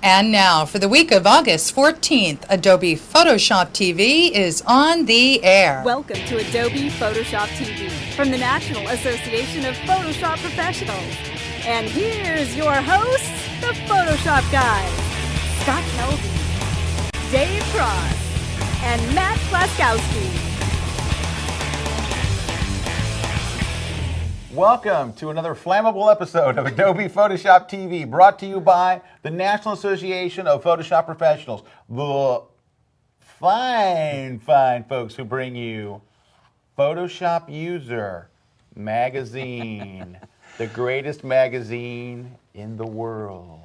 And now, for the week of August 14th, Adobe Photoshop TV is on the air. Welcome to Adobe Photoshop TV from the National Association of Photoshop Professionals. And here's your hosts, the Photoshop guys, Scott Kelby, Dave Cross, and Matt Klaskowski. Welcome to another flammable episode of Adobe Photoshop TV, brought to you by the National Association of Photoshop Professionals, the fine folks who bring you Photoshop User Magazine, the greatest magazine in the world.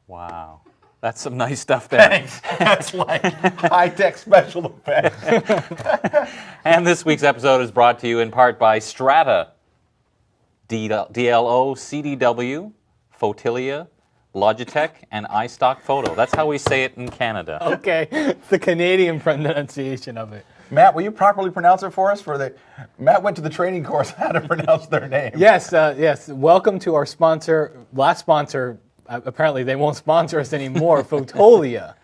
Wow. That's some nice stuff there. Thanks. That's like high-tech special effects. And this week's episode is brought to you in part by Strata, DLO, CDW, Fotilia, Logitech, and iStock Photo. That's how we say it in Canada. Okay, it's the Canadian pronunciation of it. Matt, will you properly pronounce it for us? Matt went to the training course how to pronounce their name. Yes, yes. Welcome to our sponsor, last sponsor. Apparently, they won't sponsor us anymore. Fotolia.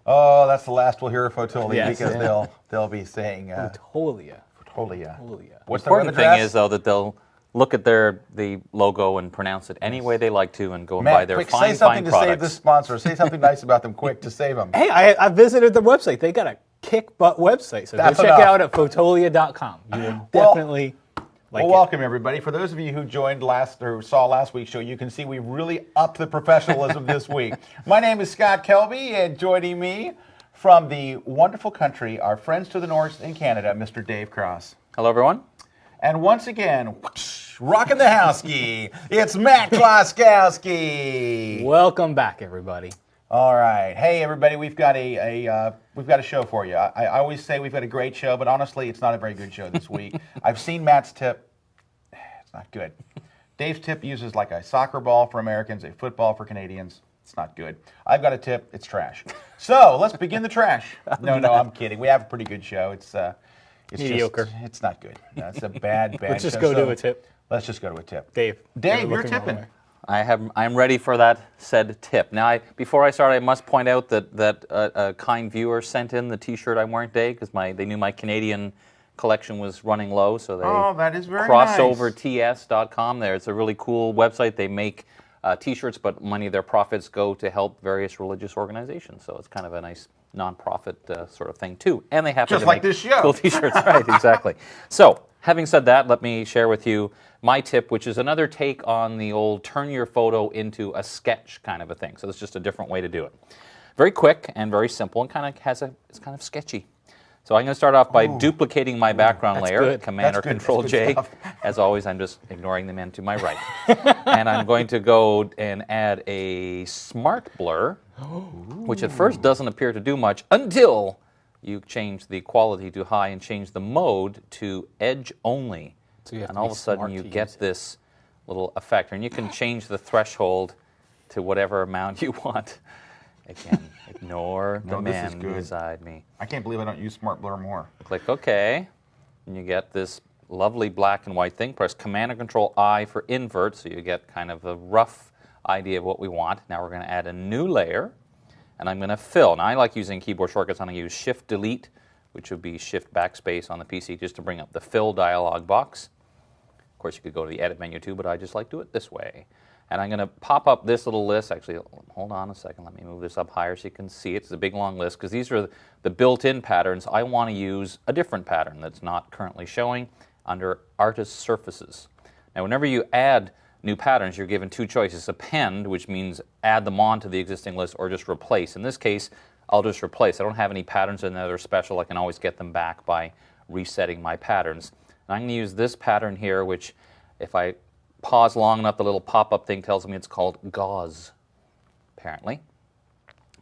Oh, that's the last we'll hear of Fotolia, Yes, because yeah. they'll be saying Fotolia. Fotolia. What's The the web important thing address? is, though, that they'll look at the logo and pronounce it any way they like to and go and Matt, buy their quick, fine, say something fine to save products. this sponsor. Say something nice about them quick to save them. Hey, I visited the website. They got a kick butt website, so That's go check it enough. out at fotolia.com. You will Well- definitely like Well, it. welcome everybody. For those of you who joined saw last week's show, you can see we really upped the professionalism this week. My name is Scott Kelby, and joining me from the wonderful country, our friends to the north in Canada, Mr. Dave Cross. Hello, everyone. And once again, rocking the house key, it's Matt Klaskowski. Welcome back, everybody. All right, hey everybody, we've got a show for you. I always say we've got a great show, but honestly, it's not a very good show this week. I've seen Matt's tip; it's not good. Dave's tip uses like a soccer ball for Americans, a football for Canadians. It's not good. I've got a tip; it's trash. So let's begin the trash. No, I'm kidding. We have a pretty good show. It's Mediocre. It's not good. No, it's a bad. Let's just show. go So to a tip. Let's just go to a tip. Dave, Dave, you're looking the wrong tipping. way. I'm ready for that said tip. Now, before I start, I must point out that a kind viewer sent in the T-shirt I'm wearing today because they knew my Canadian collection was running low, so they That is very nice. crossoverts.com. There, it's a really cool website. They make T-shirts, but many of their profits go to help various religious organizations. So it's kind of a nice non-profit sort of thing too. And they happen Just to like make this show. cool T-shirts, right? Exactly. So, having said that, let me share with you my tip, which is another take on the old turn your photo into a sketch kind of a thing. So it's just a different way to do it. Very quick and very simple, and it's kind of sketchy. So I'm going to start off by duplicating my background layer, good. Command That's or good. Control That's good J. stuff. As always, I'm just ignoring the man to my right. And I'm going to go and add a smart blur, which at first doesn't appear to do much until you change the quality to high and change the mode to edge only. So you have And to all be of a sudden smart you to get use it. this little effect. And you can change the threshold to whatever amount you want. Again, ignore the No, this is man good. beside me. I can't believe I don't use Smart Blur more. Click OK, and you get this lovely black and white thing. Press Command and Control I for invert, so you get kind of a rough idea of what we want. Now we're going to add a new layer, and I'm going to fill. Now I like using keyboard shortcuts. I'm going to use Shift Delete, which would be Shift Backspace on the PC, just to bring up the fill dialog box. Of course, you could go to the Edit menu too, but I just like to do it this way. And I'm going to pop up this little list. Actually, hold on a second. Let me move this up higher so you can see it. It's a big, long list because these are the built-in patterns. I want to use a different pattern that's not currently showing under Artist Surfaces. Now, whenever you add new patterns, you're given two choices. Append, which means add them onto the existing list, or just replace. In this case, I'll just replace. I don't have any patterns in there that are special. I can always get them back by resetting my patterns. And I'm going to use this pattern here, which if I pause long enough, the little pop-up thing tells me it's called gauze, apparently,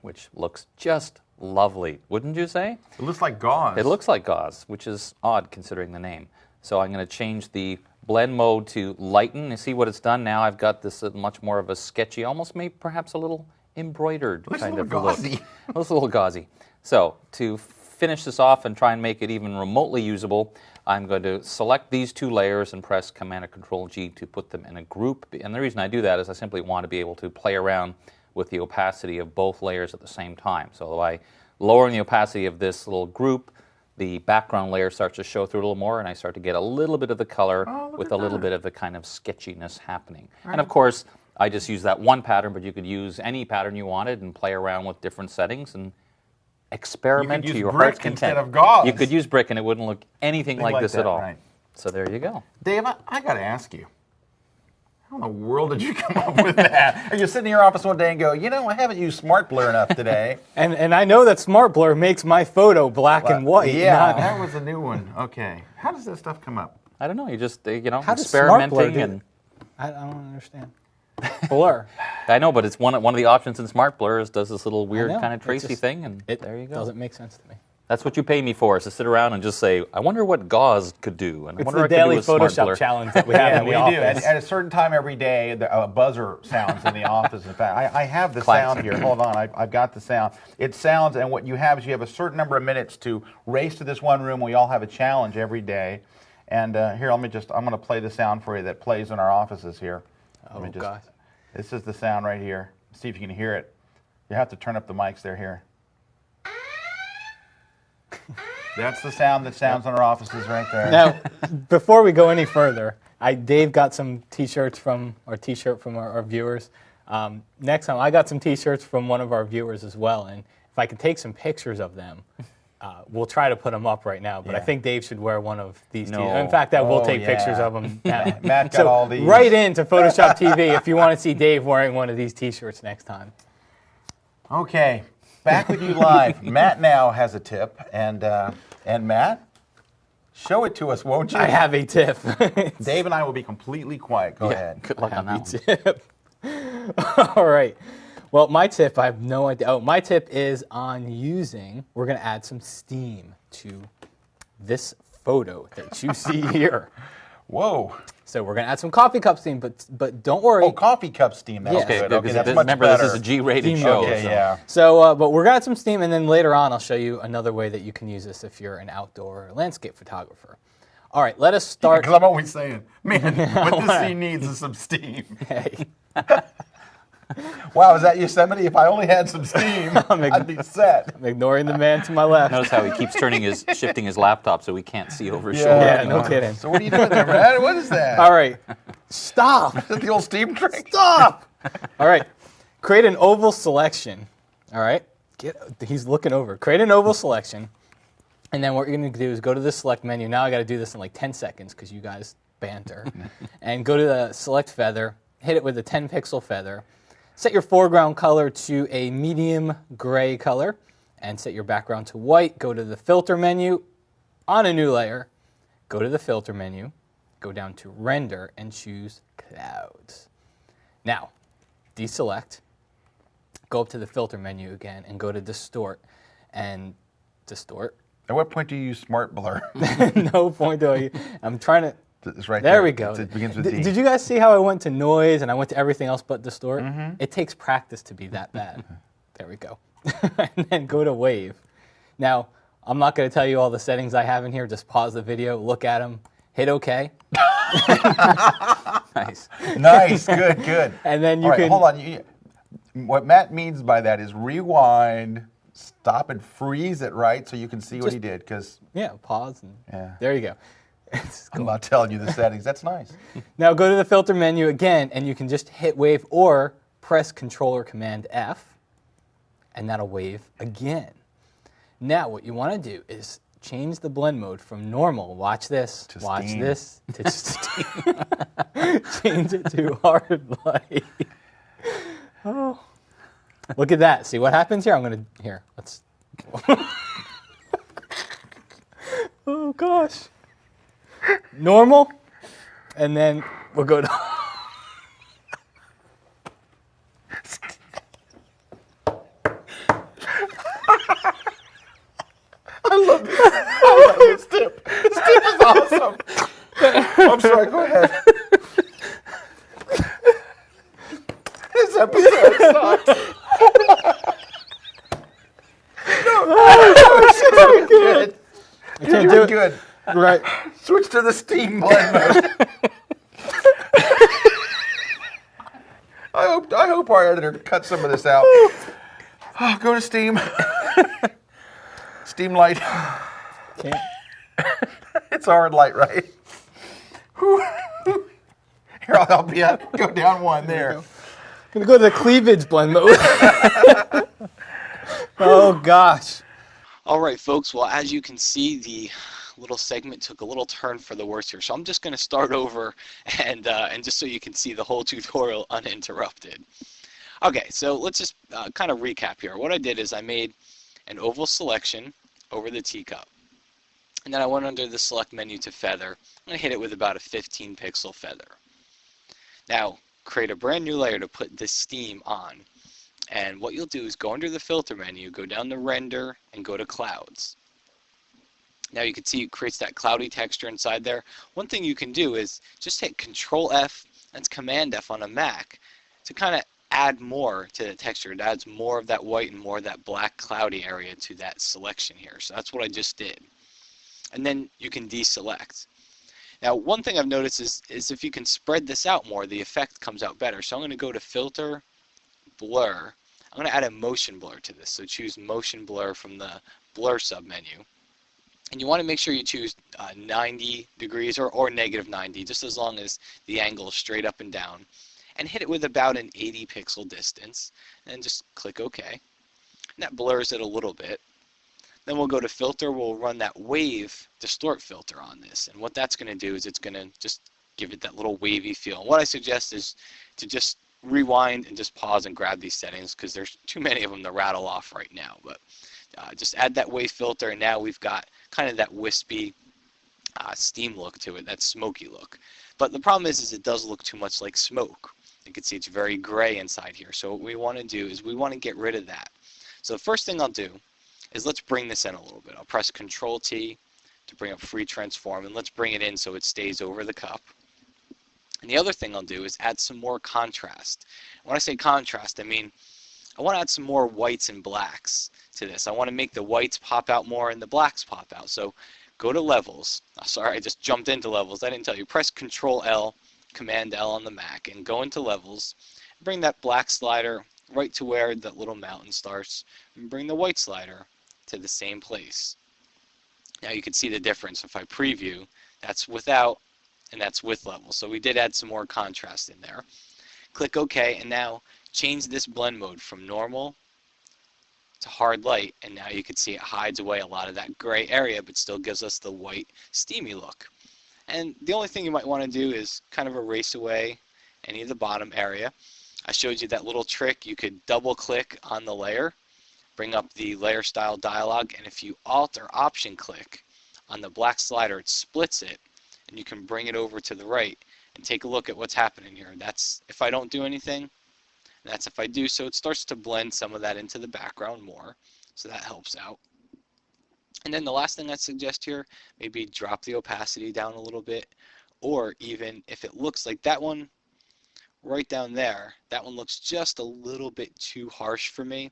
which looks just lovely, wouldn't you say? It looks like gauze. It looks like gauze, which is odd considering the name. So I'm going to change the blend mode to lighten. You see what it's done now? I've got this much more of a sketchy, almost maybe perhaps a little embroidered Looks a kind little of look. gauzy. It looks a little gauzy. So to finish this off and try and make it even remotely usable, I'm going to select these two layers and press Command or Control G to put them in a group. And the reason I do that is I simply want to be able to play around with the opacity of both layers at the same time. So by lowering the opacity of this little group, the background layer starts to show through a little more, and I start to get a little bit of the color with a little bit of the kind of sketchiness happening. And of course, I just use that one pattern, but you could use any pattern you wanted and play around with different settings and experiment to your heart's content. Instead of gauze. You could use brick, and it wouldn't look anything like this that, at all. right. So there you go. Dave, I got to ask you, how in the world did you come up with that? Are you sitting in your office one day and go, you know, I haven't used Smart Blur enough today? And I know that Smart Blur makes my photo black and white. Yeah, not- that was a new one. Okay. How does that stuff come up? I don't know. You just, you know, How does Smart Blur experimenting do and. I don't understand. Blur. I know, but it's one of the options in Smart Blur is does this little weird know, kind of it's Tracy just- thing, and It there you go. doesn't make sense to me. That's what you pay me for, is to sit around and just say, I wonder what gauze could do, and I It's wonder the what I could daily do with Smart Blur. Photoshop challenge that we have Yeah, in we the do. office. At a certain time every day, a buzzer sounds in the office. In fact, I have the Classic. sound here. Hold on, I've got the sound. It sounds, and what you have is you have a certain number of minutes to race to this one room. We all have a challenge every day. And here, I'm going to play the sound for you that plays in our offices here. Oh, gosh. This is the sound right here. See if you can hear it. You have to turn up the mics there here. That's the sound that sounds in our offices right there. Now, before we go any further, Dave got some T-shirts from our viewers. Next time, I got some T-shirts from one of our viewers as well, and if I can take some pictures of them, we'll try to put them up right now. But I Yeah. think Dave should wear one of these. No. T-shirts. In fact, we'll Oh, take yeah. pictures of them now. Matt got So all these. write into Photoshop TV if you want to see Dave wearing one of these T-shirts next time. Okay, back with you live. Matt now has a tip, and Matt, show it to us, won't you? I have a tip. Dave and I will be completely quiet. Go ahead. Good luck on that one. tip. All right. Well, my tip, I have no idea. Oh, my tip is on using, we're going to add some steam to this photo that you see here. Whoa. So we're going to add some coffee cup steam, but don't worry. Oh, coffee cup steam. That's Yes. good. Good, Okay, because that's much remember, better. this is a G-rated Steam show. mode. Okay, so- yeah. So, but we're going to add some steam, and then later on I'll show you another way that you can use this if you're an outdoor landscape photographer. All right, let us start. Because I'm always saying, man, what this scene needs is some steam. Hey. Wow, is that Yosemite? If I only had some steam, I'd be set. I'm ignoring the man to my left. Notice how he keeps shifting his laptop so we can't see over his Yeah. shoulder. Yeah, no kidding. So what are you doing there, Brad? What is that? All right, stop. Is that the old steam trick? Stop! All right. Create an oval selection. All right. He's looking over. Create an oval selection. And then what you're going to do is go to the select menu. Now I got to do this in like 10 seconds because you guys banter. And go to the select feather. Hit it with a 10 pixel feather. Set your foreground color to a medium gray color. And set your background to white. Go to the filter menu on a new layer. Go to the filter menu. Go down to render and choose clouds. Now, deselect, go up to the filter menu again and go to distort and distort. At what point do you use Smart Blur? No point do I, I'm trying to, It's right there there. we go. It begins with D. Did you guys see how I went to noise and I went to everything else but distort? It takes practice to be that bad. There we go. And then go to wave. Now, I'm not going to tell you all the settings I have in here. Just pause the video, look at them, hit OK. Nice. Nice, good, good. And then you All right, can- hold on. What Matt means by that is rewind, stop and freeze it right so you can see what he did. Because Yeah, pause. And Yeah. There you go. I'm not telling you the settings. That's nice. Now go to the filter menu again, and you can just hit wave or press Control or Command F, and that'll wave again. Now what you want to do is change the blend mode from normal. Watch this. To watch steam. this. To steam. Change it to hard light. Oh. Look at that. See what happens here? I'm gonna here. Let's. Oh gosh. Normal, and then we'll go to. I love this tip. This tip is awesome. I'm sorry, go ahead. This episode sucks. No, good. You're can't do doing it. good. Right. Switch to the steam blend mode. I hope our editor cut some of this out. Go to Steam. Steam Light. Can't. It's a hard light, right? Here, I'll help you out. Go down one there. I'm gonna go to the cleavage blend mode. Oh gosh. All right, folks. Well, as you can see, the little segment took a little turn for the worse here. So I'm just going to start over and just so you can see the whole tutorial uninterrupted. Okay, so let's just kind of recap here. What I did is I made an oval selection over the teacup. And then I went under the select menu to feather. And I hit it with about a 15 pixel feather. Now, create a brand new layer to put this steam on. And what you'll do is go under the filter menu, go down to render, and go to clouds. Now you can see it creates that cloudy texture inside there. One thing you can do is just hit Control F, that's Command F on a Mac, to kind of add more to the texture. It adds more of that white and more of that black cloudy area to that selection here. So that's what I just did. And then you can deselect. Now one thing I've noticed is if you can spread this out more, the effect comes out better. So I'm going to go to Filter, Blur. I'm going to add a motion blur to this. So choose Motion Blur from the Blur submenu. And you want to make sure you choose 90 degrees or negative 90, just as long as the angle is straight up and down. And hit it with about an 80 pixel distance. And just click OK. And that blurs it a little bit. Then we'll go to Filter. We'll run that Wave Distort filter on this. And what that's going to do is it's going to just give it that little wavy feel. And what I suggest is to just rewind and just pause and grab these settings because there's too many of them to rattle off right now. But just add that wave filter, and now we've got kind of that wispy steam look to it, that smoky look. But the problem is it does look too much like smoke. You can see it's very gray inside here. So what we want to do is we want to get rid of that. So the first thing I'll do is let's bring this in a little bit. I'll press Control T to bring up Free Transform, and let's bring it in so it stays over the cup. And the other thing I'll do is add some more contrast. When I say contrast, I mean I want to add some more whites and blacks to this. I want to make the whites pop out more and the blacks pop out. So go to Levels. Oh, sorry, I just jumped into Levels. I didn't tell you. Press Control L, Command L on the Mac, and go into Levels. Bring that black slider right to where that little mountain starts, and bring the white slider to the same place. Now you can see the difference. If I preview, that's without and that's with Levels. So we did add some more contrast in there. Click OK, and now change this blend mode from normal to hard light, and now you can see it hides away a lot of that gray area but still gives us the white steamy look. And the only thing you might want to do is kind of erase away any of the bottom area. I showed you that little trick. You could double click on the layer, bring up the layer style dialog, and if you Alt or Option click on the black slider, it splits it, and you can bring it over to the right and take a look at what's happening here. That's if I don't do anything. That's if I do. So it starts to blend some of that into the background more. So that helps out. And then the last thing I suggest here, maybe drop the opacity down a little bit. Or even if it looks like that one right down there, that one looks just a little bit too harsh for me.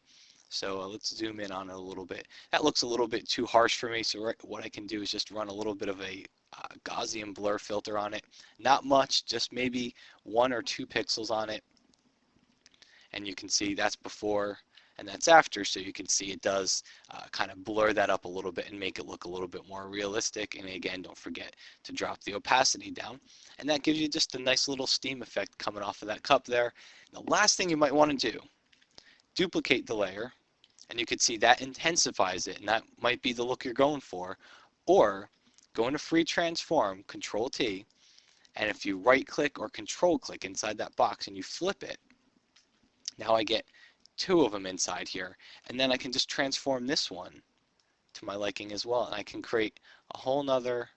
So let's zoom in on it a little bit. That looks a little bit too harsh for me. So what I can do is just run a little bit of a Gaussian blur filter on it. Not much, just maybe 1 or 2 pixels on it. And you can see that's before and that's after, so you can see it does kind of blur that up a little bit and make it look a little bit more realistic. And again, don't forget to drop the opacity down, and that gives you just a nice little steam effect coming off of that cup there. And the last thing you might want to do, duplicate the layer, and you can see that intensifies it, and that might be the look you're going for. Or go into Free Transform, Control T, and if you right click or control click inside that box and you flip it, now I get 2 of them inside here, and then I can just transform this one to my liking as well, and I can create a whole nother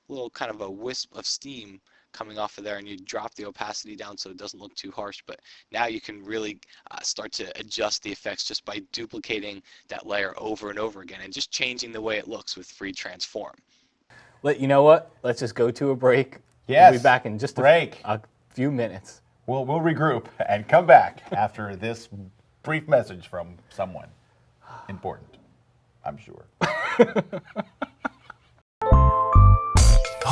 little kind of a wisp of steam coming off of there, and you drop the opacity down so it doesn't look too harsh. But now you can really start to adjust the effects just by duplicating that layer over and over again and just changing the way it looks with Free Transform. You know what? Let's just go to a break. Yes. We'll be back in just a few minutes. We'll regroup and come back after this brief message from someone important, I'm sure.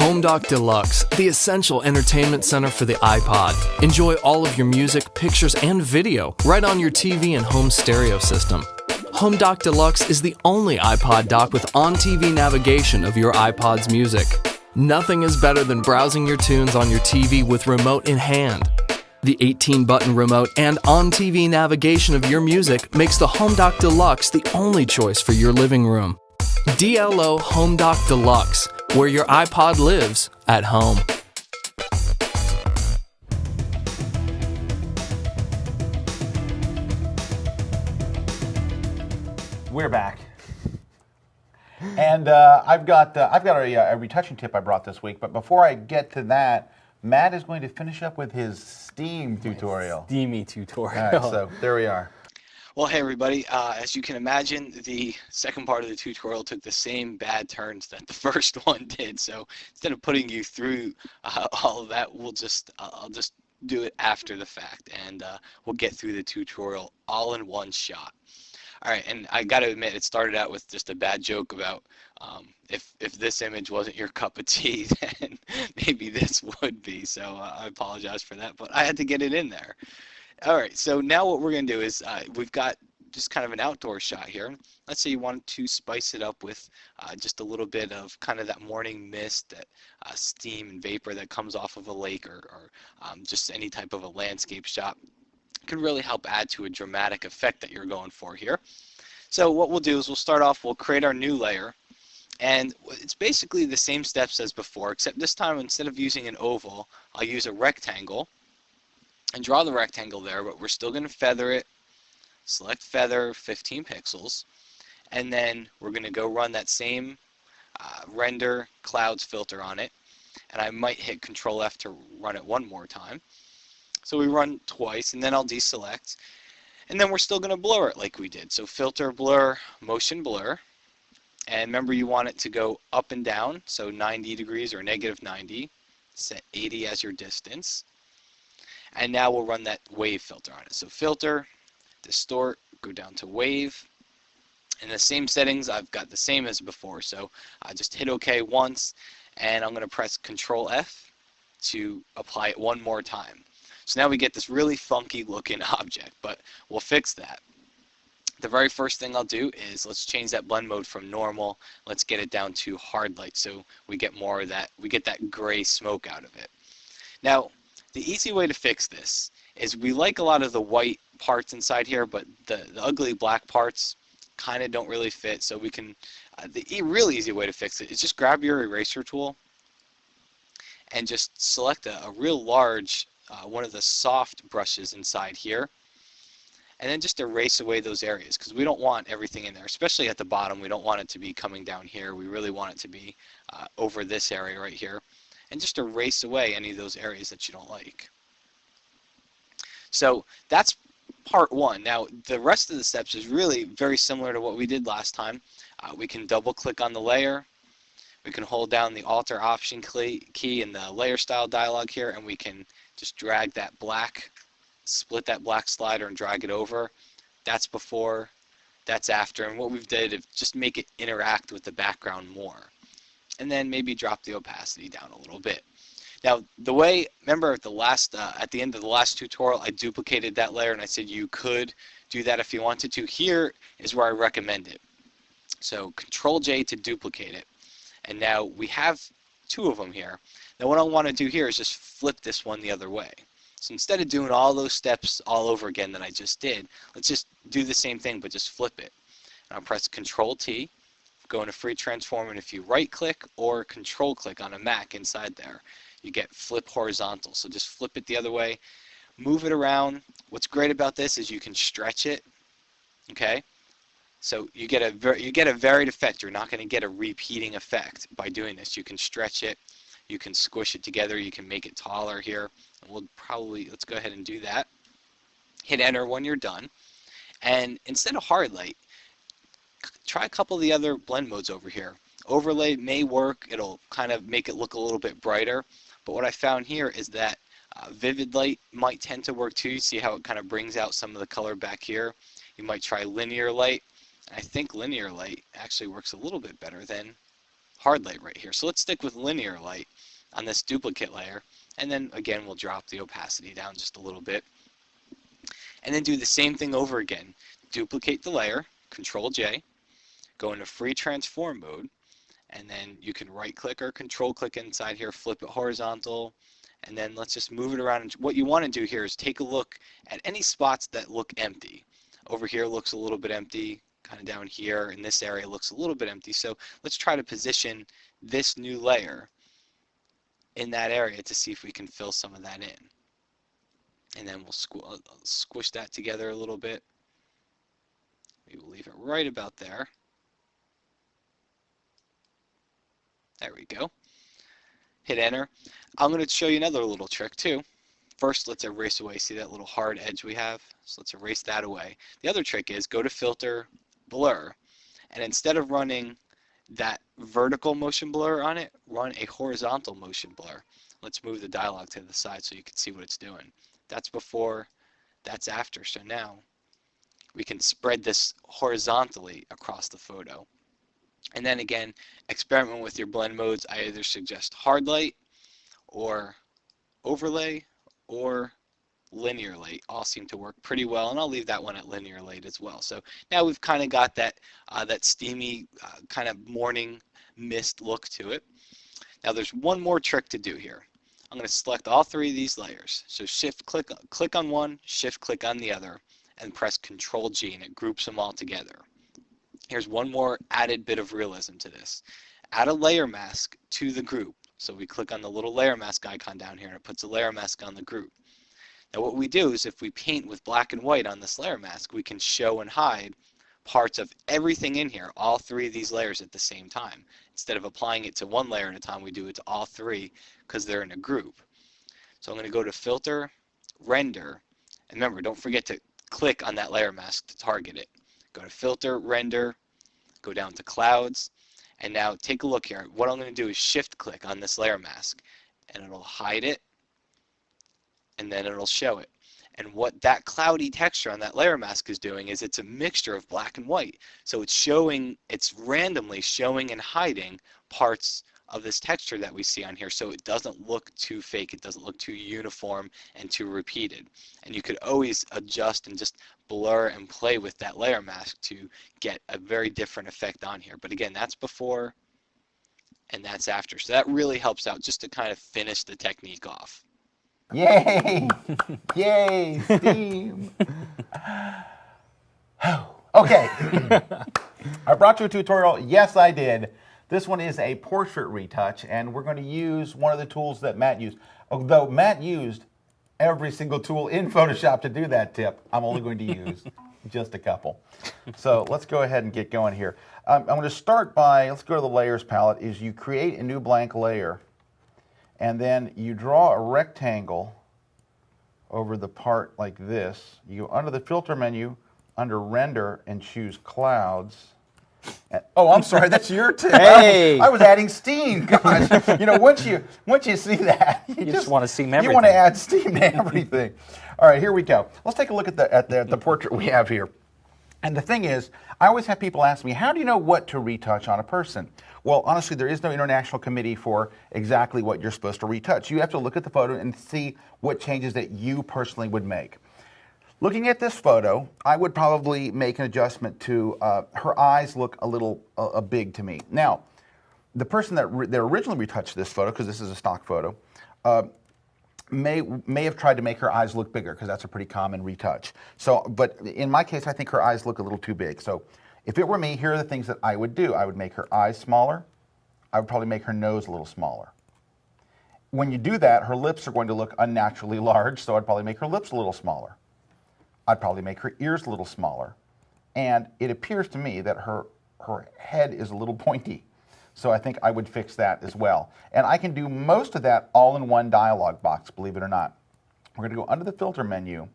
Home Dock Deluxe, the essential entertainment center for the iPod. Enjoy all of your music, pictures, and video right on your TV and home stereo system. Home Dock Deluxe is the only iPod dock with on-TV navigation of your iPod's music. Nothing is better than browsing your tunes on your TV with remote in hand. The 18-button remote and on-TV navigation of your music makes the Home Dock Deluxe the only choice for your living room. DLO Home Dock Deluxe, where your iPod lives at home. We're back. And I've got a retouching tip I brought this week, but before I get to that, Matt is going to finish up with his Steam tutorial. Steamy tutorial. All right, so there we are. Well, hey everybody, as you can imagine, the second part of the tutorial took the same bad turns that the first one did. So instead of putting you through all of that, I'll just do it after the fact, and we'll get through the tutorial all in one shot. All right, and I got to admit, it started out with just a bad joke about if this image wasn't your cup of tea, then maybe this would be. So I apologize for that, but I had to get it in there. All right, so now what we're going to do is we've got just kind of an outdoor shot here. Let's say you want to spice it up with just a little bit of kind of that morning mist, that steam and vapor that comes off of a lake, or just any type of a landscape shot. Can really help add to a dramatic effect that you're going for here. So what we'll do is we'll start off, we'll create our new layer, and it's basically the same steps as before, except this time instead of using an oval, I'll use a rectangle and draw the rectangle there, but we're still going to feather it. Select feather 15 pixels, and then we're going to go run that same render clouds filter on it, and I might hit Control F to run it one more time. So we run twice, and then I'll deselect, and then we're still going to blur it like we did. So filter, blur, motion blur, and remember you want it to go up and down, so 90 degrees or negative 90, set 80 as your distance, and now we'll run that wave filter on it. So filter, distort, go down to wave, and the same settings I've got the same as before, so I just hit OK once, and I'm going to press Control F to apply it one more time. So now we get this really funky looking object, but we'll fix that. The very first thing I'll do is let's change that blend mode from normal. Let's get it down to hard light so we get more of that, we get that gray smoke out of it. Now, the easy way to fix this is we like a lot of the white parts inside here, but the ugly black parts kind of don't really fit. So we can, the really easy way to fix it is just grab your eraser tool and just select a real large one of the soft brushes inside here, and then just erase away those areas, because we don't want everything in there, especially at the bottom. We don't want it to be coming down here. We really want it to be over this area right here, and just erase away any of those areas that you don't like. So that's part one. Now the rest of the steps is really very similar to what we did last time. We can double click on the layer. We can hold down the Alter Option key in the layer style dialog here, and we can just drag that black, split that black slider and drag it over. That's before, that's after, and what we've did is just make it interact with the background more. And then maybe drop the opacity down a little bit. Now the way, remember at the end of the last tutorial, I duplicated that layer and I said you could do that if you wanted to. Here is where I recommend it. So Control J to duplicate it. And now we have two of them here. Now what I want to do here is just flip this one the other way. So instead of doing all those steps all over again that I just did, let's just do the same thing but just flip it. And I'll press Control T, go into Free Transform, and if you right click or Control click on a Mac inside there, you get flip horizontal. So just flip it the other way, move it around. What's great about this is you can stretch it, okay? So you get a varied effect. You're not going to get a repeating effect by doing this. You can stretch it, you can squish it together, you can make it taller here. And we'll probably, let's go ahead and do that. Hit enter when you're done. And instead of hard light, try a couple of the other blend modes over here. Overlay may work. It'll kind of make it look a little bit brighter. But what I found here is that vivid light might tend to work too. You see how it kind of brings out some of the color back here. You might try linear light. I think linear light actually works a little bit better than hard light right here. So let's stick with linear light on this duplicate layer. And then again, we'll drop the opacity down just a little bit. And then do the same thing over again. Duplicate the layer, Control J, go into free transform mode, and then you can right click or control click inside here, flip it horizontal, and then let's just move it around. And what you want to do here is take a look at any spots that look empty. Over here looks a little bit empty, kind of down here in this area looks a little bit empty. So let's try to position this new layer in that area to see if we can fill some of that in. And then we'll squish that together a little bit. We will leave it right about there. There we go. Hit enter. I'm going to show you another little trick too. First, let's erase away. See that little hard edge we have? So let's erase that away. The other trick is go to Filter, Blur, and instead of running that vertical motion blur on it, run a horizontal motion blur. Let's move the dialog to the side so you can see what it's doing. That's before, that's after. So now we can spread this horizontally across the photo. And then again, experiment with your blend modes. I either suggest hard light or overlay or linear light. All seem to work pretty well, and I'll leave that one at linear light as well. So now we've kind of got that that steamy kind of morning mist look to it. Now there's one more trick to do here. I'm going to select all three of these layers. So click on one, shift click on the other, and press Control G, and it groups them all together. Here's one more added bit of realism to this. Add a layer mask to the group. So we click on the little layer mask icon down here, and it puts a layer mask on the group. Now what we do is if we paint with black and white on this layer mask, we can show and hide parts of everything in here, all three of these layers at the same time. Instead of applying it to one layer at a time, we do it to all three because they're in a group. So I'm going to go to Filter, Render, and remember, don't forget to click on that layer mask to target it. Go to Filter, Render, go down to Clouds, and now take a look here. What I'm going to do is shift click on this layer mask, and it'll hide it, and then it'll show it. And what that cloudy texture on that layer mask is doing is it's a mixture of black and white. So it's randomly showing and hiding parts of this texture that we see on here, so it doesn't look too fake, it doesn't look too uniform and too repeated. And you could always adjust and just blur and play with that layer mask to get a very different effect on here. But again, that's before and that's after. So that really helps out just to kind of finish the technique off. Yay! Yay, Steam! Okay. I brought you a tutorial. Yes, I did. This one is a portrait retouch, and we're going to use one of the tools that Matt used. Although Matt used every single tool in Photoshop to do that tip, I'm only going to use just a couple. So let's go ahead and get going here. I'm going to start by, let's go to the layers palette, is you create a new blank layer, and then you draw a rectangle over the part like this. You go under the filter menu, under render, and choose clouds. Oh, I'm sorry, that's your tip. Hey! I was adding steam. Gosh, you know, once you see that, you just want to steam You everything. want to add steam to everything. All right, here we go. Let's take a look at the portrait we have here. And the thing is, I always have people ask me, how do you know what to retouch on a person? Well, honestly, there is no international committee for exactly what you're supposed to retouch. You have to look at the photo and see what changes that you personally would make. Looking at this photo, I would probably make an adjustment to her eyes look a little big to me. Now, the person that originally retouched this photo, because this is a stock photo, may have tried to make her eyes look bigger, because that's a pretty common retouch. So, but in my case, I think her eyes look a little too big. So if it were me, here are the things that I would do. I would make her eyes smaller. I would probably make her nose a little smaller. When you do that, her lips are going to look unnaturally large, so I'd probably make her lips a little smaller. I'd probably make her ears a little smaller. And it appears to me that her head is a little pointy. So I think I would fix that as well. And I can do most of that all in one dialog box, believe it or not. We're going to go under the filter menu,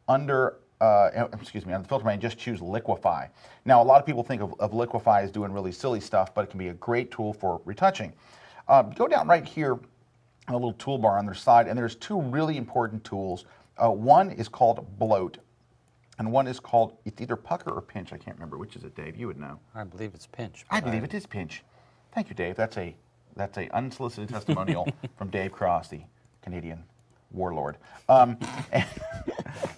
under the filter menu, just choose Liquify. Now, a lot of people think of Liquify as doing really silly stuff, but it can be a great tool for retouching. Go down right here, a little toolbar on their side, and there's two really important tools. One is called Bloat, and one is called, it's either Pucker or Pinch. I can't remember. Which is it, Dave? You would know. I believe it's pinch. I believe it is Pinch. Thank you, Dave. That's a unsolicited testimonial from Dave Cross, the Canadian warlord. And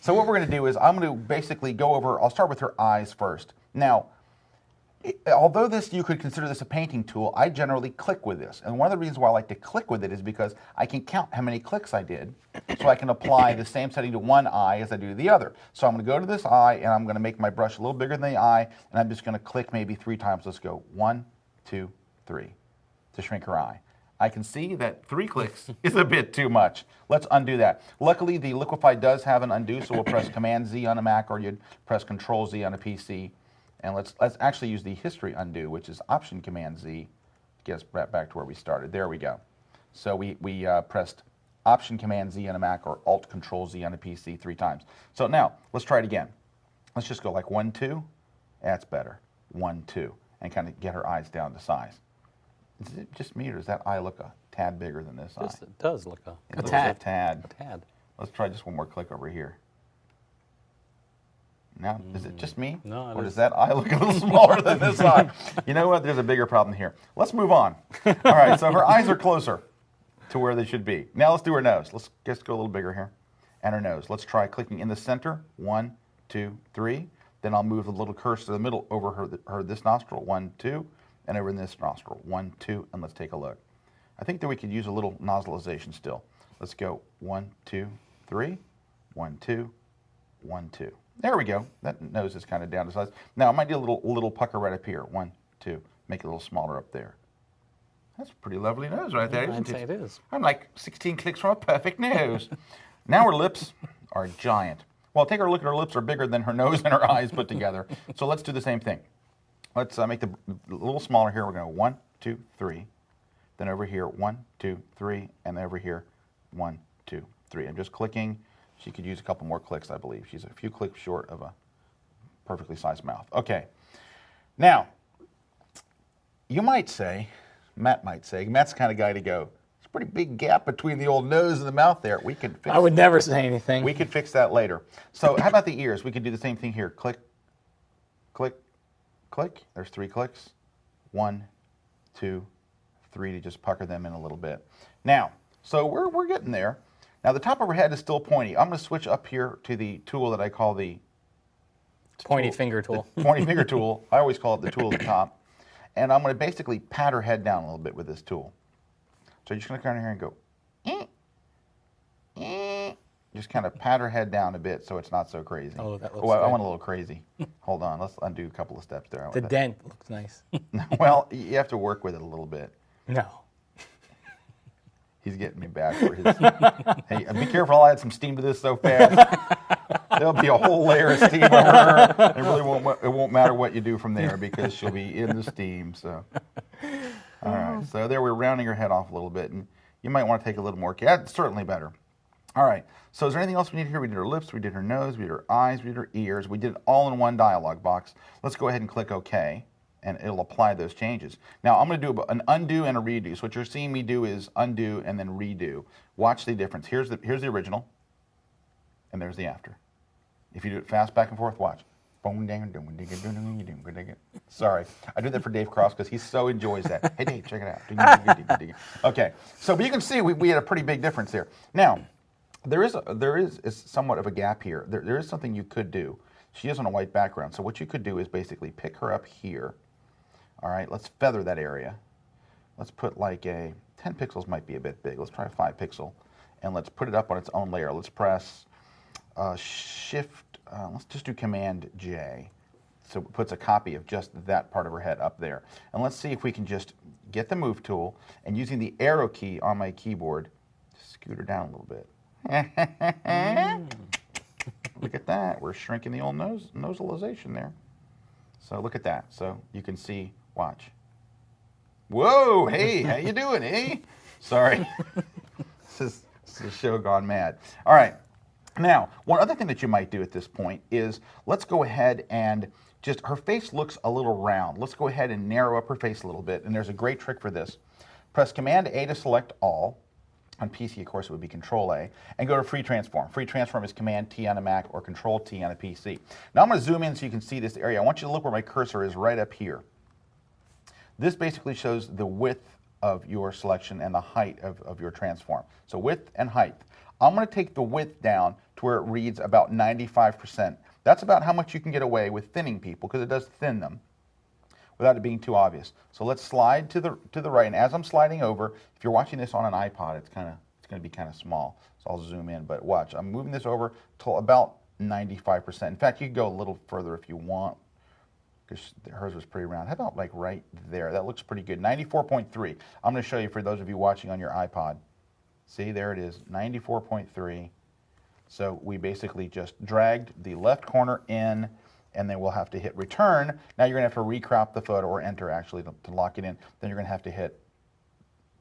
so what we're going to do is I'm going to basically go over. I'll start with her eyes first. Now, although you could consider this a painting tool, I generally click with this. And one of the reasons why I like to click with it is because I can count how many clicks I did, so I can apply the same setting to one eye as I do to the other. So I'm going to go to this eye, and I'm going to make my brush a little bigger than the eye, and I'm just going to click maybe 3 times. Let's go 1, 2, 3 to shrink her eye. I can see that 3 clicks is a bit too much. Let's undo that. Luckily, the Liquify does have an undo, so we'll press Command-Z on a Mac, or you'd press Control-Z on a PC. And let's actually use the history undo, which is Option Command Z, get us back to where we started. There we go. So we pressed Option Command Z on a Mac or Alt Control Z on a PC 3 times. So now let's try it again. Let's just go like 1, 2. That's better. 1, 2, and kind of get her eyes down to size. Is it just me, or does that eye look a tad bigger than this eye? It does look It looks tad. a tad. a tad. Let's try just one more click over here. Now, is it just me? No, it or is. does that eye look a little smaller than this eye? You know what? There's a bigger problem here. Let's move on. All right, so her eyes are closer to where they should be. Now let's do her nose. Let's just go a little bigger here. And her nose. Let's try clicking in the center. 1, 2, 3. Then I'll move the little cursor to the middle over this nostril. 1, 2. And over in this nostril. 1, 2. And let's take a look. I think that we could use a little nostralization still. Let's go 1, 2, 3. 1, 2. 1, 2. There we go. That nose is kind of down to size. Now I might do a little pucker right up here. 1, 2. Make it a little smaller up there. That's a pretty lovely nose right there, isn't I'd say it? it is. I'm like 16 clicks from a perfect nose. Now her lips are giant. Well, take a look at her lips are bigger than her nose and her eyes put together. So let's do the same thing. Let's make the a little smaller here. We're going to go 1, 2, 3. Then over here, 1, 2, 3. And then over here, 1, 2, 3. I'm just clicking. She could use a couple more clicks, I believe. She's a few clicks short of a perfectly sized mouth. Okay. Now, you might say, Matt's the kind of guy to go, there's a pretty big gap between the old nose and the mouth there. We could fix I would never say anything. We could fix that later. So how about the ears? We could do the same thing here. Click, click, click. There's 3 clicks. 1, 2, 3 to just pucker them in a little bit. Now, so we're getting there. Now the top of her head is still pointy. I'm going to switch up here to the tool that I call the Pointy finger tool. the pointy finger tool. I always call it the tool at the top. And I'm going to basically pat her head down a little bit with this tool. So you're just going to come in here and go, just kind of pat her head down a bit so it's not so crazy. Oh, that looks I good. went a little crazy. Hold on, let's undo a couple of steps there. The dent looks nice. Well, you have to work with it a little bit. No. He's getting me back for his. Hey, be careful! I'll add some steam to this so fast. There'll be a whole layer of steam over her. It really won't matter what you do from there because she'll be in the steam. So, all right. So there we're rounding her head off a little bit, and you might want to take a little more care. That's certainly better. All right. So is there anything else we need here? We did her lips, we did her nose, we did her eyes, we did her ears. We did it all in one dialog box. Let's go ahead and click OK. And it'll apply those changes. Now I'm going to do an undo and a redo. So what you're seeing me do is undo and then redo. Watch the difference. Here's the original, and there's the after. If you do it fast back and forth, watch. Sorry, I do that for Dave Cross because he so enjoys that. Hey Dave, check it out. Okay, so but you can see we had a pretty big difference there. Now there is somewhat of a gap here. There is something you could do. She is on a white background, so what you could do is basically pick her up here. All right, let's feather that area. Let's put like 10 pixels might be a bit big. Let's try a 5 pixel, and let's put it up on its own layer. Let's press Shift, let's just do Command J. So it puts a copy of just that part of her head up there. And let's see if we can just get the Move tool, and using the arrow key on my keyboard, scoot her down a little bit. Look at that. We're shrinking the old noselization there. So look at that. So you can see, watch. Whoa, hey, how you doing, eh? Sorry. This is a show gone mad. All right. Now, one other thing that you might do at this point is let's go ahead and just, her face looks a little round. Let's go ahead and narrow up her face a little bit. And there's a great trick for this. Press Command A to select all. On PC, of course, it would be Control A, and go to Free Transform. Free Transform is Command T on a Mac or Control T on a PC. Now I'm going to zoom in so you can see this area. I want you to look where my cursor is right up here. This basically shows the width of your selection and the height of your transform. So width and height. I'm going to take the width down to where it reads about 95%. That's about how much you can get away with thinning people, because it does thin them without it being too obvious. So let's slide to the right, and as I'm sliding over, if you're watching this on an iPod, it's going to be kind of small. So I'll zoom in, but watch. I'm moving this over to about 95%. In fact, you can go a little further if you want, because hers was pretty round. How about like right there? That looks pretty good. 94.3. I'm going to show you for those of you watching on your iPod. See, there it is, 94.3. So we basically just dragged the left corner in, and then we'll have to hit return. Now you're going to have to recrop the photo, or enter actually to lock it in. Then you're going to have to hit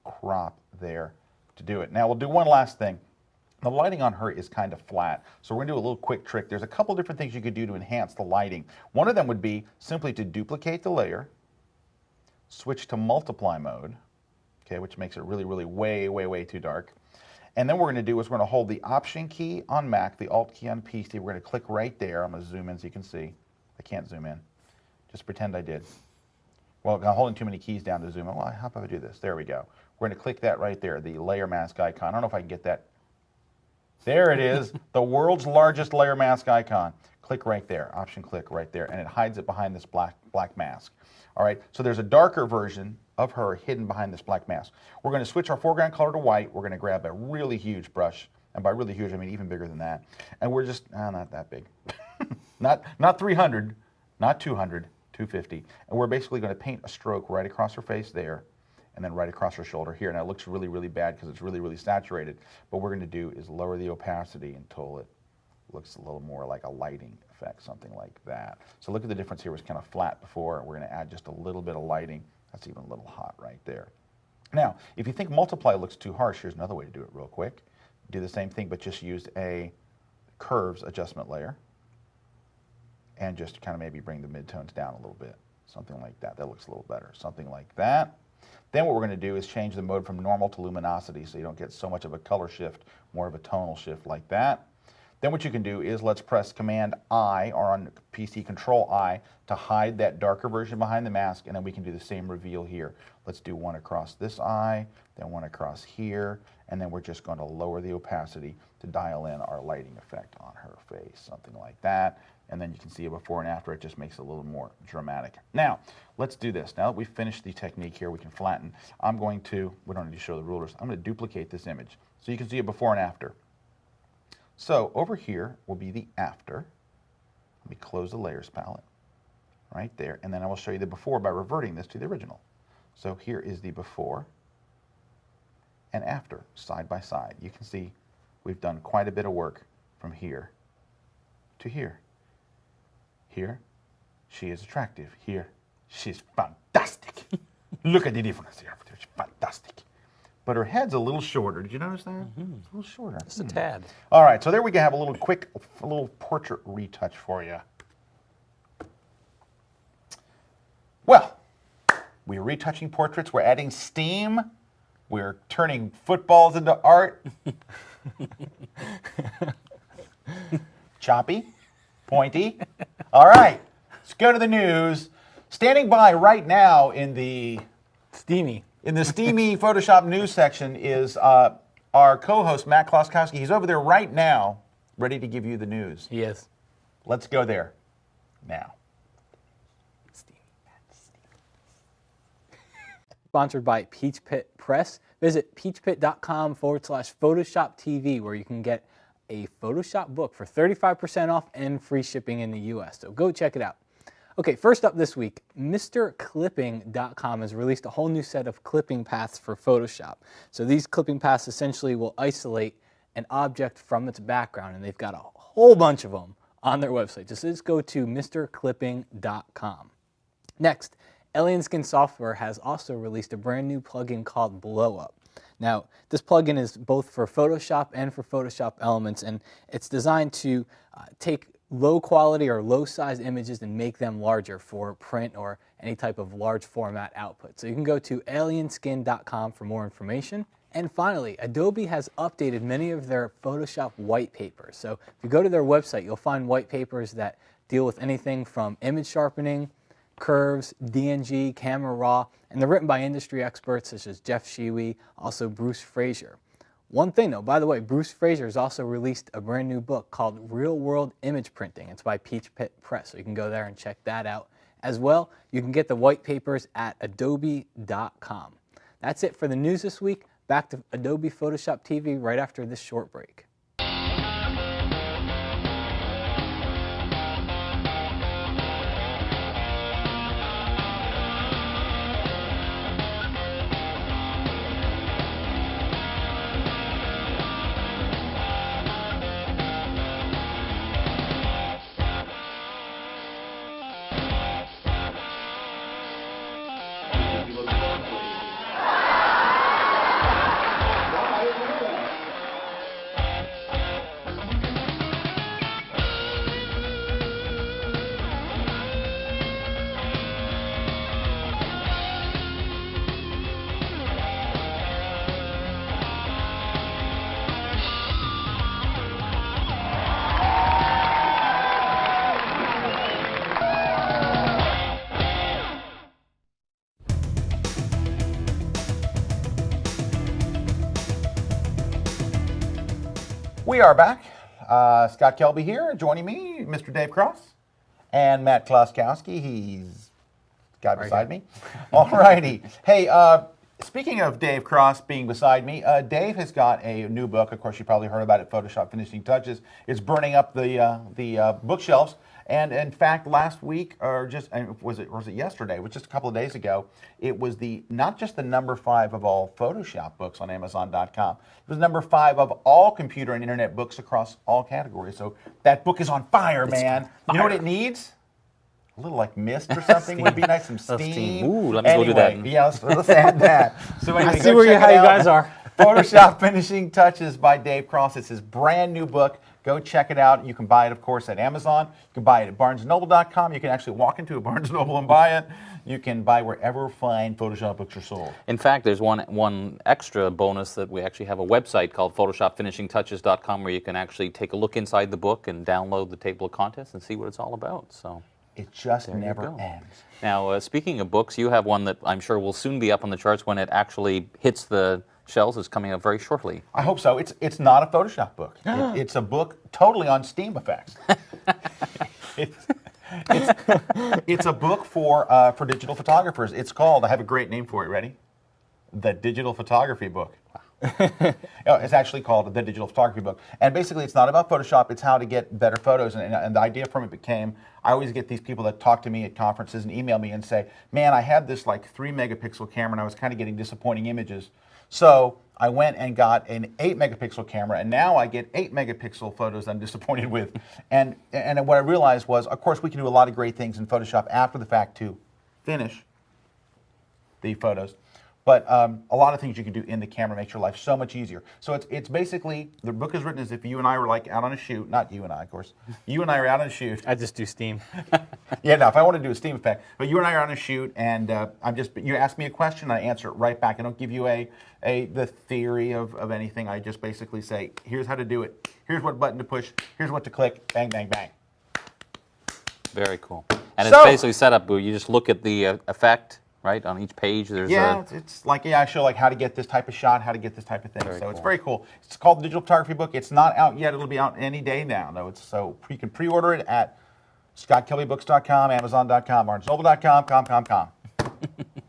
crop there to do it. Now we'll do one last thing. The lighting on her is kind of flat, so we're going to do a little quick trick. There's a couple different things you could do to enhance the lighting. One of them would be simply to duplicate the layer, switch to multiply mode, okay, which makes it really, really way too dark. And then what we're going to do is we're going to hold the Option key on Mac, the Alt key on PC. We're going to click right there. I'm going to zoom in so you can see. I can't zoom in. Just pretend I did. Well, I'm holding too many keys down to zoom in. Well, how about I do this? There we go. We're going to click that right there, the layer mask icon. I don't know if I can get that. There it is, the world's largest layer mask icon. Click right there, Option click right there, and it hides it behind this black mask. All right, so there's a darker version of her hidden behind this black mask. We're going to switch our foreground color to white. We're going to grab a really huge brush, and by really huge I mean even bigger than that. And we're just, not that big, not 300, not 200, 250. And we're basically going to paint a stroke right across her face there, and then right across her shoulder here. Now it looks really, really bad because it's really, really saturated. But what we're going to do is lower the opacity until it looks a little more like a lighting effect, something like that. So look at the difference here. It was kind of flat before. We're going to add just a little bit of lighting. That's even a little hot right there. Now, if you think multiply looks too harsh, here's another way to do it real quick. Do the same thing, but just use a curves adjustment layer and just kind of maybe bring the midtones down a little bit. Something like that. That looks a little better. Something like that. Then what we're going to do is change the mode from normal to luminosity so you don't get so much of a color shift, more of a tonal shift like that. Then what you can do is let's press Command I, or on PC Control I, to hide that darker version behind the mask, and then we can do the same reveal here. Let's do one across this eye, then one across here, and then we're just going to lower the opacity to dial in our lighting effect on her face, something like that. And then you can see a before and after. It just makes it a little more dramatic. Now, let's do this. Now that we've finished the technique here, we can flatten. I'm going to, we don't need to show the rulers, I'm going to duplicate this image so you can see a before and after. So over here will be the after. Let me close the layers palette right there, and then I will show you the before by reverting this to the original. So here is the before and after, side by side. You can see we've done quite a bit of work from here to here. Here, she is attractive. Here, she's fantastic. Look at the difference here. She's fantastic. But her head's a little shorter. Did you notice that? Mm-hmm. It's a little shorter. Just a tad. All right, so there we go. Have a little quick, a little portrait retouch for you. Well, we're retouching portraits. We're adding steam. We're turning footballs into art. Choppy, pointy. All right, let's go to the news. Standing by right now in the steamy Photoshop news section is our co-host, Matt Kloskowski. He's over there right now, ready to give you the news. He is. Let's go there now. Sponsored by Peach Pit Press. Visit peachpit.com/Photoshop TV, where you can get a Photoshop book for 35% off and free shipping in the U.S. So go check it out. Okay, first up this week, MrClipping.com has released a whole new set of clipping paths for Photoshop. So these clipping paths essentially will isolate an object from its background, and they've got a whole bunch of them on their website. Just go to MrClipping.com. Next, Alien Skin Software has also released a brand new plugin called Blow Up. Now, this plugin is both for Photoshop and for Photoshop Elements, and it's designed to take low quality or low size images and make them larger for print or any type of large format output. So you can go to alienskin.com for more information. And finally, Adobe has updated many of their Photoshop white papers. So if you go to their website, you'll find white papers that deal with anything from image sharpening Curves, DNG, Camera Raw, and they're written by industry experts such as Jeff Shewy, also Bruce Fraser. One thing though, by the way, Bruce Fraser has also released a brand new book called Real World Image Printing. It's by Peach Pit Press, so you can go there and check that out. As well, you can get the white papers at adobe.com. That's it for the news this week. Back to Adobe Photoshop TV right after this short break. We are back. Scott Kelby here. Joining me, Mr. Dave Cross and Matt Kloskowski. He's the guy beside me. All righty. Hey, speaking of Dave Cross being beside me, Dave has got a new book. Of course, you probably heard about it, Photoshop Finishing Touches. It's burning up the bookshelves. And in fact, last week, or was it yesterday? It was just a couple of days ago. It was not just the number 5 of all Photoshop books on Amazon.com. It was number 5 of all computer and internet books across all categories. So that book is on fire, man. You know what it needs? A little like mist or something would be nice. Some steam. Ooh, let me go do that. Yeah, let's add that. So anyway, I see how you guys are. Photoshop Finishing Touches by Dave Cross. It's his brand new book. Go check it out. You can buy it, of course, at Amazon. You can buy it at BarnesandNoble.com. You can actually walk into a Barnes & Noble and buy it. You can buy wherever fine Photoshop books are sold. In fact, there's one extra bonus that we actually have a website called PhotoshopFinishingTouches.com where you can actually take a look inside the book and download the table of contents and see what it's all about. So it just there you never go. ends. Now, speaking of books, you have one that I'm sure will soon be up on the charts when it actually hits the shelves. It's coming up very shortly. I hope so. It's not a Photoshop book. It's a book totally on Steam effects. It's a book for digital photographers. It's called, I have a great name for it, ready? The Digital Photography Book. It's actually called The Digital Photography Book. And basically, it's not about Photoshop. It's how to get better photos. And the idea from it became, I always get these people that talk to me at conferences and email me and say, man, I had this like 3-megapixel camera and I was kind of getting disappointing images. So I went and got an 8-megapixel camera, and now I get 8-megapixel photos I'm disappointed with. And what I realized was, of course, we can do a lot of great things in Photoshop after the fact to finish the photos. But a lot of things you can do in the camera makes your life so much easier. So it's basically, the book is written as if you and I were like out on a shoot. Not you and I, of course. You and I are out on a shoot. I just do Steam. Yeah, no, if I want to do a Steam effect. But you and I are on a shoot, and you ask me a question, I answer it right back. I don't give you the theory of anything. I just basically say, here's how to do it. Here's what button to push. Here's what to click. Bang, bang, bang. Very cool. And it's basically set up, you just look at the effect, right? On each page, there's it's like, I show like how to get this type of shot, how to get this type of thing. Very so it's cool. very cool. It's called the Digital Photography Book. It's not out yet. It'll be out any day now, though. So you can pre-order it at ScottKelbyBooks.com, Amazon.com, BarnesandNoble.com,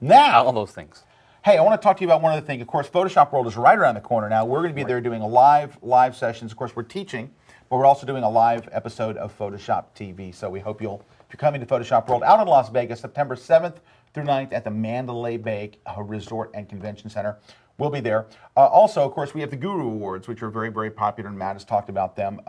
Now, all those things. hey, I want to talk to you about one other thing. Of course, Photoshop World is right around the corner now. We're going to be there doing a live sessions. Of course, we're teaching, but we're also doing a live episode of Photoshop TV. So we hope if you're coming to Photoshop World out in Las Vegas, September 7th through 9th at the Mandalay Bay Resort and Convention Center. We'll be there. Also, of course, we have the Guru Awards, which are very, very popular, and Matt has talked about them.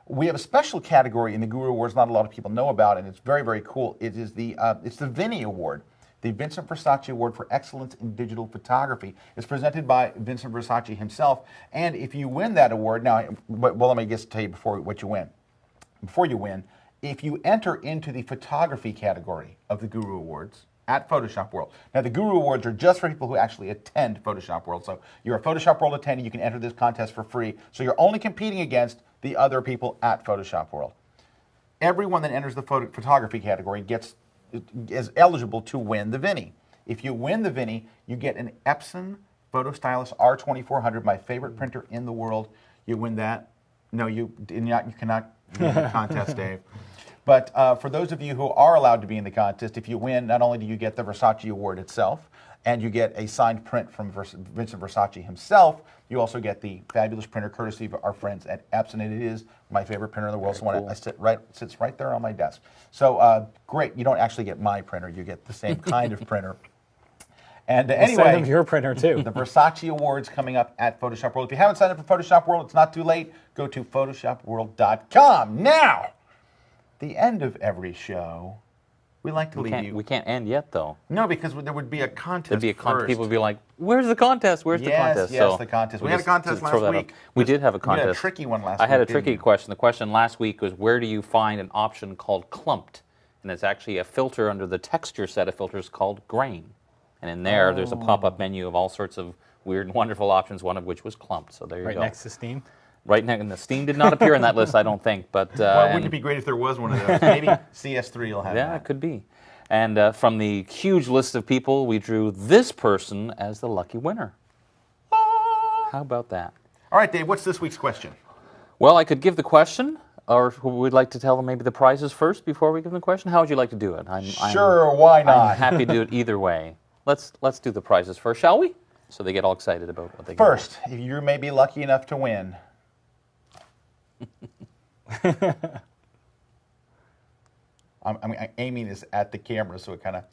We have a special category in the Guru Awards not a lot of people know about, and it's very, very cool. It is it's the Vinny Award, the Vincent Versace Award for Excellence in Digital Photography. It's presented by Vincent Versace himself, and if you win that award, now, well, let me just tell you before you win, if you enter into the photography category of the Guru Awards at Photoshop World. Now, the Guru Awards are just for people who actually attend Photoshop World. So you're a Photoshop World attendee, you can enter this contest for free. So you're only competing against the other people at Photoshop World. Everyone that enters the photography category gets is eligible to win the Vinny. If you win the Vinny, you get an Epson PhotoStylus R2400, my favorite printer in the world. You win that. No, you cannot win the contest, Dave. But for those of you who are allowed to be in the contest, if you win, not only do you get the Versace Award itself, and you get a signed print from Vincent Versace himself, you also get the fabulous printer courtesy of our friends at Epson, and it is my favorite printer in the world. It's the one sits right there on my desk. So great, you don't actually get my printer, you get the same kind of printer. And anyway, send them your printer too. The Versace Awards coming up at Photoshop World. If you haven't signed up for Photoshop World, it's not too late. Go to photoshopworld.com. Now, the end of every show, we like to leave you. We can't end yet, though. No, because there would be a contest. There'd be a first. People would be like, "Where's the contest? Where's the contest?" Yes, the contest. We had a contest last week. We did have a contest. We had a tricky one last week. I had a tricky question. The question last week was, where do you find an option called clumped? And it's actually a filter under the texture set of filters called grain. And in there, there's a pop-up menu of all sorts of weird and wonderful options, one of which was clumped. So there you go. Right next to Steam? Right next, and the Steam did not appear in that list, I don't think. But well, wouldn't it be great if there was one of those? Maybe CS3 will have that. Yeah, it could be. And from the huge list of people, we drew this person as the lucky winner. How about that? All right, Dave, what's this week's question? Well, I could give the question, or would like to tell them maybe the prizes first before we give them the question? How would you like to do it? Sure, why not? I'm happy to do it either way. Let's do the prizes first, shall we? So they get all excited about what they get. First, if you may be lucky enough to win. I'm aiming this at the camera, so it kind of...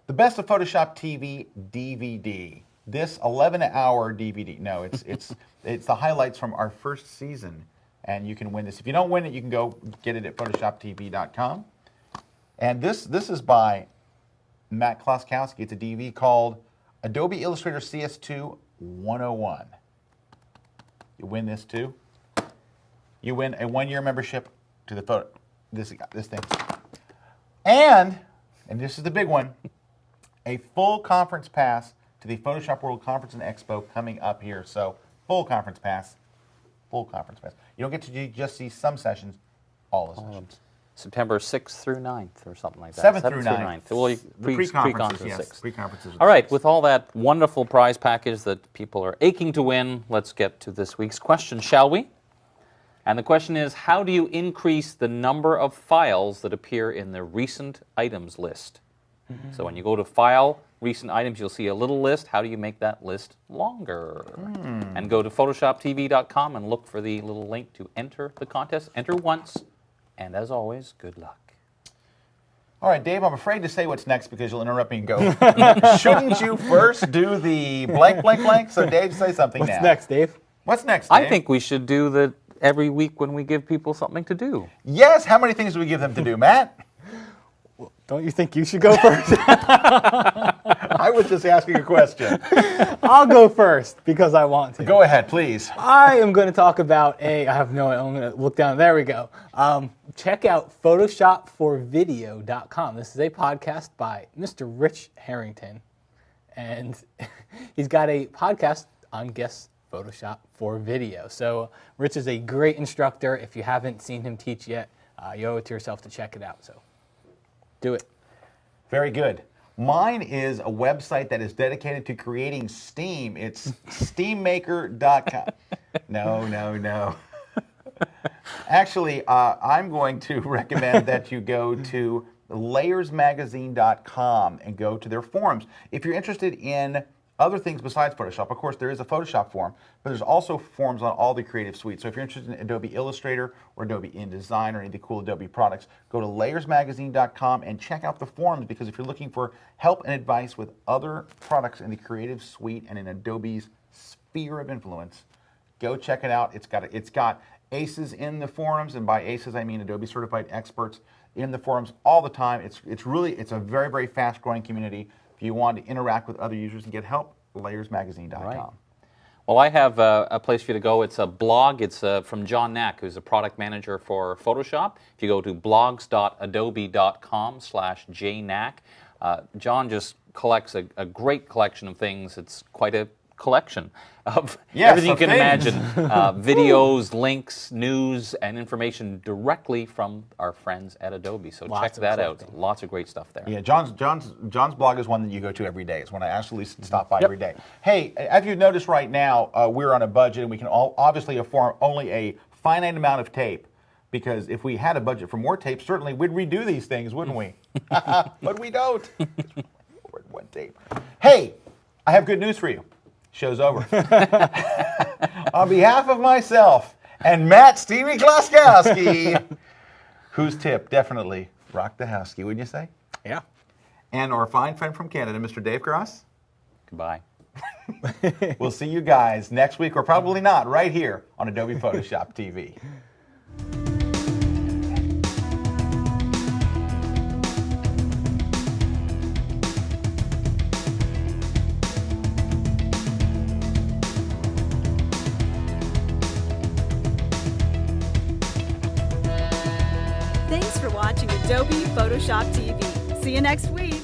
The Best of Photoshop TV DVD. This 11-hour DVD. No, it's the highlights from our first season, and you can win this. If you don't win it, you can go get it at photoshoptv.com. And this is by Matt Kloskowski. It's a DVD called Adobe Illustrator CS2 101. You win this too. You win a 1-year membership to the this thing. And this is the big one, a full conference pass to the Photoshop World Conference and Expo coming up here. So full conference pass. Full conference pass. You don't get to just see some sessions, all the sessions. September 6th through 9th or something like that. 7th through 9th. Well, The pre-conferences, yes. 6th. Pre-conferences. All right, with all that wonderful prize package that people are aching to win, let's get to this week's question, shall we? And the question is, how do you increase the number of files that appear in the recent items list? Mm-hmm. So when you go to File, Recent Items, you'll see a little list. How do you make that list longer? And go to photoshoptv.com and look for the little link to enter the contest. Enter once, and as always, good luck. All right, Dave, I'm afraid to say what's next because you'll interrupt me and go, shouldn't you first do the blank, blank, blank? So, Dave, say something now. What's next, Dave? What's next, Dave? I think we should do that every week when we give people something to do. Yes, how many things do we give them to do, Matt? Don't you think you should go first? I was just asking a question. I'll go first because I want to. Go ahead, please. I am going to talk about I'm going to look down. There we go. Check out photoshopforvideo.com. This is a podcast by Mr. Rich Harrington. And he's got a podcast on Guess Photoshop for Video. So Rich is a great instructor. If you haven't seen him teach yet, you owe it to yourself to check it out. So do it. Very good. Mine is a website that is dedicated to creating steam. It's steammaker.com. No. Actually, I'm going to recommend that you go to layersmagazine.com and go to their forums. If you're interested in other things besides Photoshop, of course, there is a Photoshop forum, but there's also forums on all the creative suites. So if you're interested in Adobe Illustrator or Adobe InDesign or any of the cool Adobe products, go to layersmagazine.com and check out the forums, because if you're looking for help and advice with other products in the creative suite and in Adobe's sphere of influence, go check it out. It's got aces in the forums, and by aces I mean Adobe certified experts in the forums all the time. It's a very, very fast growing community. If you want to interact with other users and get help, layersmagazine.com. Right. Well, I have a place for you to go. It's a blog. It's from John Knack, who's a product manager for Photoshop. If you go to blogs.adobe.com/jknack, John just collects a great collection of things. It's quite a collection of Yes, everything you of can things. imagine. Videos, links, news, and information directly from our friends at Adobe. So Lots check of that out. collecting. Lots of great stuff there. Yeah, John's blog is one that you go to every day. It's one I actually stop by every day. Hey, as you've noticed right now, we're on a budget, and we can obviously afford only a finite amount of tape. Because if we had a budget for more tape, certainly we'd redo these things, wouldn't we? But we don't. We're at one tape. Hey, I have good news for you. Show's over. On behalf of myself and Matt Stevie Kloskowski, whose tip definitely rocked the house key, wouldn't you say? Yeah. And our fine friend from Canada, Mr. Dave Cross. Goodbye. We'll see you guys next week, or probably not, right here on Adobe Photoshop TV. Thanks for watching Adobe Photoshop TV. See you next week.